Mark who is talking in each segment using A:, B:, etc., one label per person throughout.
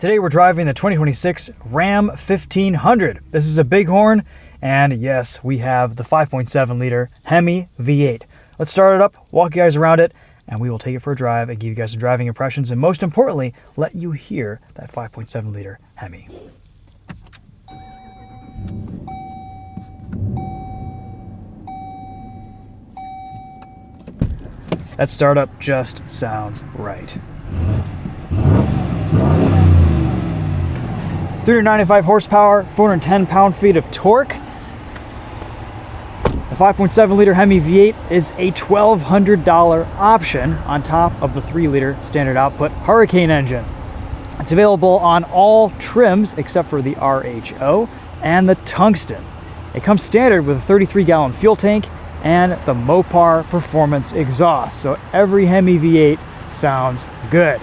A: Today we're driving the 2026 Ram 1500. This is a bighorn, and yes, we have the 5.7 liter HEMI V-8. Let's start it up, walk you guys around it, and we will take it for a drive and give you guys some driving impressions, and most importantly, let you hear that 5.7 liter HEMI. That startup just sounds right. 395 horsepower, 410 pound-feet of torque. The 5.7 liter HEMI V8 is a $1,200 option on top of the 3 liter standard output Hurricane engine. It's available on all trims except for the RHO and the Tungsten. It comes standard with a 33-gallon fuel tank and the Mopar Performance exhaust, so every HEMI V8 sounds good.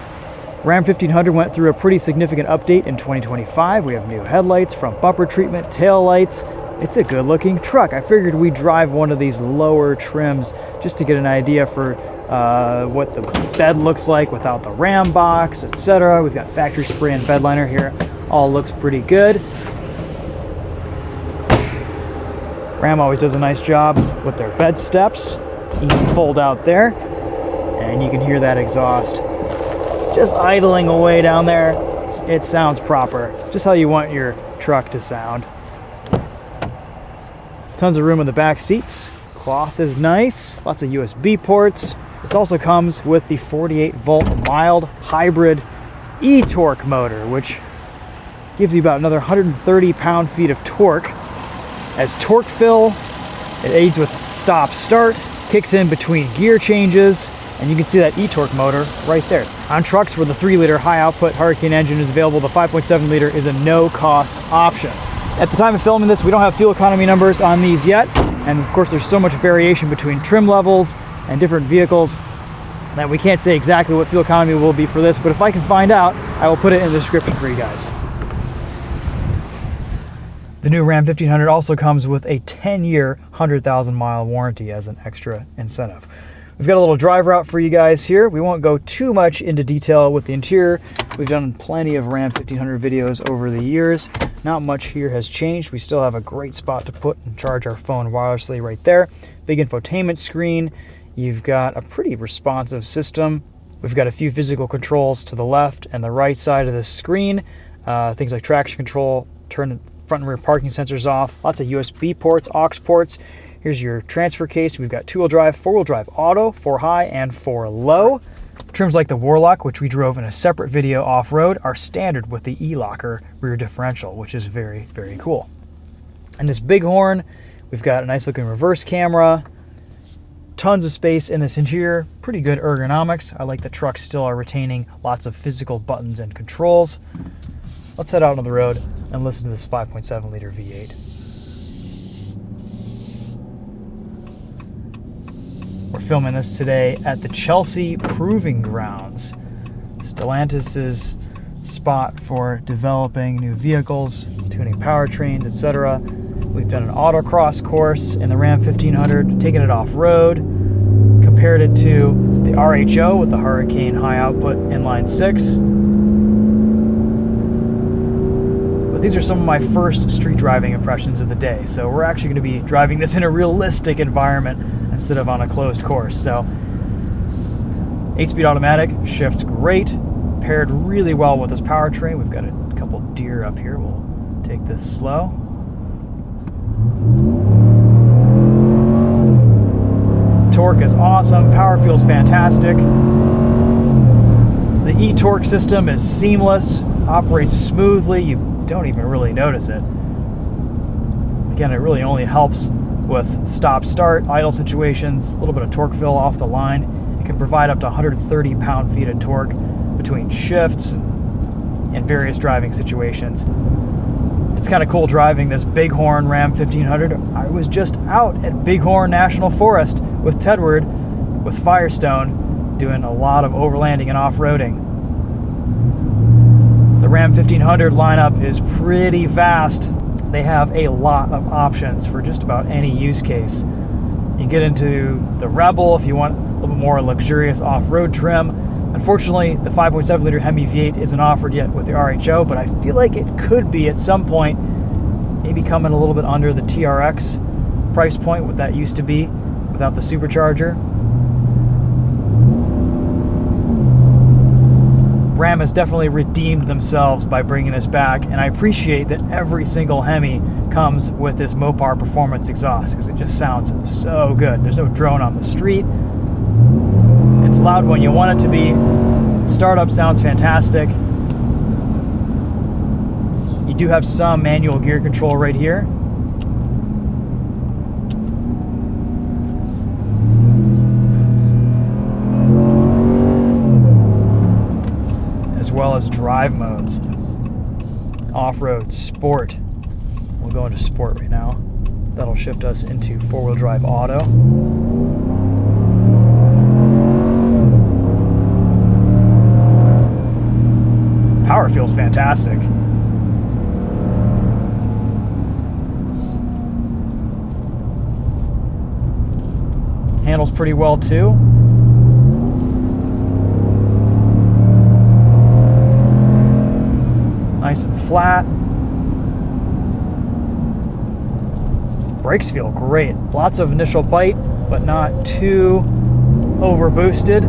A: Ram 1500 went through a pretty significant update in 2025. We have new headlights, front bumper treatment, tail lights. It's a good looking truck. I figured we'd drive one of these lower trims just to get an idea for what the bed looks like without the Ram box, etc. We've got factory spray and bed liner here. All looks pretty good. Ram always does a nice job with their bed steps. Easy fold out there. And you can hear that exhaust just idling away down there. It sounds proper, just how you want your truck to sound. Tons of room in the back seats. Cloth is nice, lots of USB ports. This also comes with the 48-volt mild hybrid eTorque motor, which gives you about another 130 pound-feet of torque. As torque fill, it aids with stop-start, kicks in between gear changes, and you can see that eTorque motor right there. On trucks where the 3-liter high-output Hurricane engine is available, the 5.7 liter is a no-cost option. At the time of filming this, we don't have fuel economy numbers on these yet, and of course there's so much variation between trim levels and different vehicles that we can't say exactly what fuel economy will be for this, but if I can find out, I will put it in the description for you guys. The new Ram 1500 also comes with a 10-year, 100,000-mile warranty as an extra incentive. We've got a little drive route for you guys here. We won't go too much into detail with the interior. We've done plenty of Ram 1500 videos over the years. Not much here has changed. We still have a great spot to put and charge our phone wirelessly right there. Big infotainment screen. You've got a pretty responsive system. We've got a few physical controls to the left and the right side of the screen. Things like traction control, turn front and rear parking sensors off, lots of USB ports, aux ports. Here's your transfer case. We've got 2-wheel drive, 4-wheel drive auto, 4 high and 4 low. Trims like the Warlock, which we drove in a separate video off-road, are standard with the E-Locker rear differential, which is very, very cool. And this Bighorn, we've got a nice looking reverse camera, tons of space in this interior, pretty good ergonomics. I like the trucks still are retaining lots of physical buttons and controls. Let's head out on the road and listen to this 5.7 liter V8. We're filming this today at the Chelsea Proving Grounds, Stellantis' spot for developing new vehicles, tuning powertrains, etc. We've done an autocross course in the Ram 1500, taken it off-road, compared it to the RHO with the Hurricane high output inline 6. But these are some of my first street driving impressions of the day, so we're actually going to be driving this in a realistic environment instead of on a closed course. So 8-speed automatic, shifts great, paired really well with this powertrain. We've got a couple deer up here. We'll take this slow. Torque is awesome, power feels fantastic. The eTorque system is seamless, operates smoothly. You don't even really notice it. Again, it really only helps with stop-start, idle situations, a little bit of torque fill off the line. It can provide up to 130 pound-feet of torque between shifts and various driving situations. It's kind of cool driving this Bighorn Ram 1500. I was just out at Bighorn National Forest with Tedward, with Firestone, doing a lot of overlanding and off-roading. The Ram 1500 lineup is pretty vast. They have a lot of options for just about any use case. You get into the Rebel if you want a little bit more luxurious off-road trim, and Unfortunately, the 5.7 liter HEMI V-8 isn't offered yet with the RHO, but I feel like it could be at some point, maybe coming a little bit under the TRX price point, what that used to be without the supercharger. Ram has definitely redeemed themselves by bringing this back, and I appreciate that every single Hemi comes with this Mopar Performance exhaust because it just sounds so good. There's no drone on the street. It's loud when you want it to be. Startup sounds fantastic. You do have some manual gear control right here. As well as drive modes. Off-road, sport. We'll go into sport right now. That'll shift us into four-wheel drive auto. Power feels fantastic. Handles pretty well too. Nice and flat. Brakes feel great. Lots of initial bite, but not too over boosted.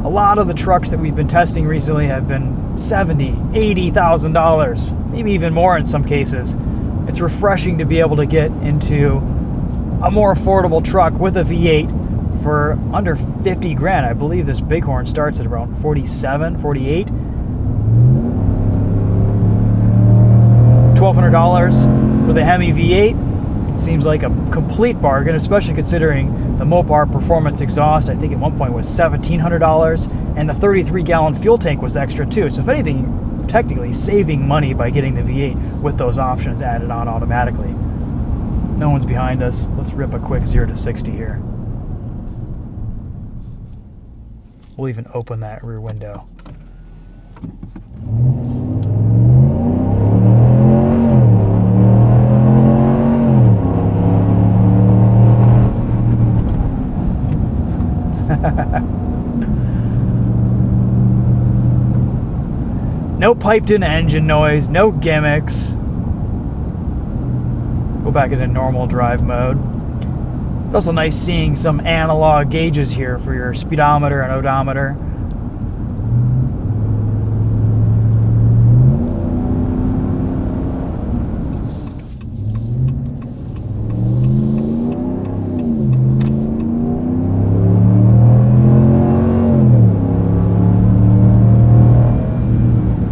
A: A lot of the trucks that we've been testing recently have been $70,000, $80,000, maybe even more in some cases. It's refreshing to be able to get into a more affordable truck with a V8 for under 50 grand. I believe this Bighorn starts at around 47, 48. $1,200 for the HEMI V8 seems like a complete bargain, especially considering the Mopar Performance exhaust, I think at one point was $1,700, and the 33-gallon fuel tank was extra too. So if anything, technically saving money by getting the V8 with those options added on automatically. No one's behind us. Let's rip a quick 0 to 60 here. We'll even open that rear window. No piped-in engine noise, no gimmicks. Go back into normal drive mode. It's also nice seeing some analog gauges here for your speedometer and odometer.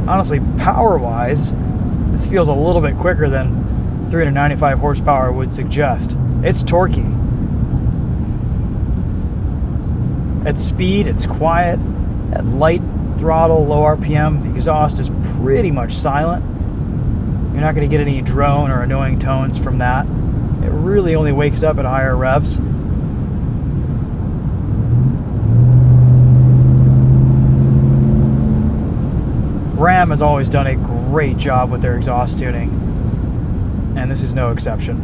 A: Honestly, power-wise, this feels a little bit quicker than 395 horsepower would suggest. It's torquey. At speed, it's quiet. At light throttle, low RPM, the exhaust is pretty much silent. You're not going to get any drone or annoying tones from that. It really only wakes up at higher revs. Ram has always done a great job with their exhaust tuning, and this is no exception.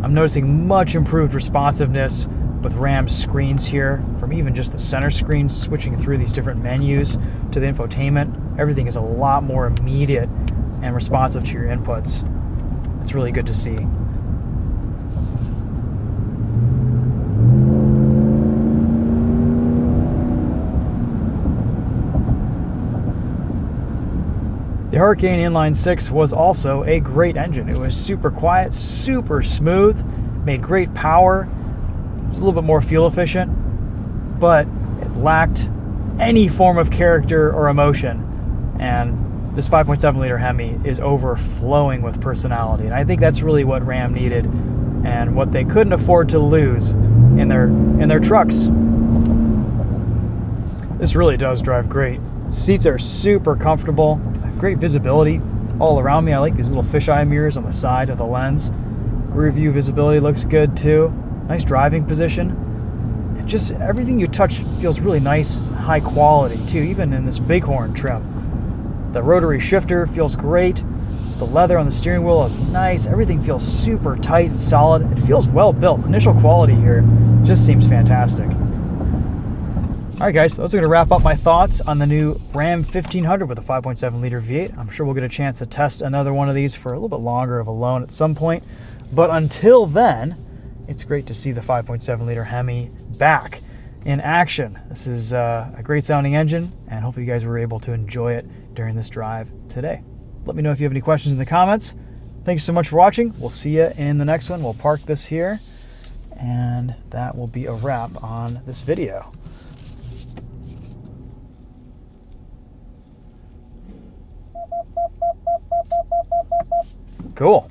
A: I'm noticing much improved responsiveness with Ram's screens here, from even just the center screen, switching through these different menus to the infotainment. Everything is a lot more immediate and responsive to your inputs. It's really good to see. The Hurricane Inline 6 was also a great engine. It was super quiet, super smooth, made great power. It was a little bit more fuel efficient, but it lacked any form of character or emotion. And this 5.7 liter Hemi is overflowing with personality. And I think that's really what Ram needed and what they couldn't afford to lose in their trucks. This really does drive great. Seats are super comfortable. great visibility all around me. I like these little fisheye mirrors on the side of the lens. Rear view visibility looks good too. Nice driving position. And just everything you touch feels really nice, high quality too, even in this bighorn trim. The rotary shifter feels great. The leather on the steering wheel is nice. Everything feels super tight and solid. It feels well built. Initial quality here just seems fantastic. All right, guys, those are going to wrap up my thoughts on the new Ram 1500 with a 5.7 liter V8. I'm sure we'll get a chance to test another one of these for a little bit longer of a loan at some point. But until then, it's great to see the 5.7 liter HEMI back in action. This is a great sounding engine, and hopefully you guys were able to enjoy it during this drive today. Let me know if you have any questions in the comments. Thanks so much for watching. We'll see you in the next one. We'll park this here, and that will be a wrap on this video. Cool.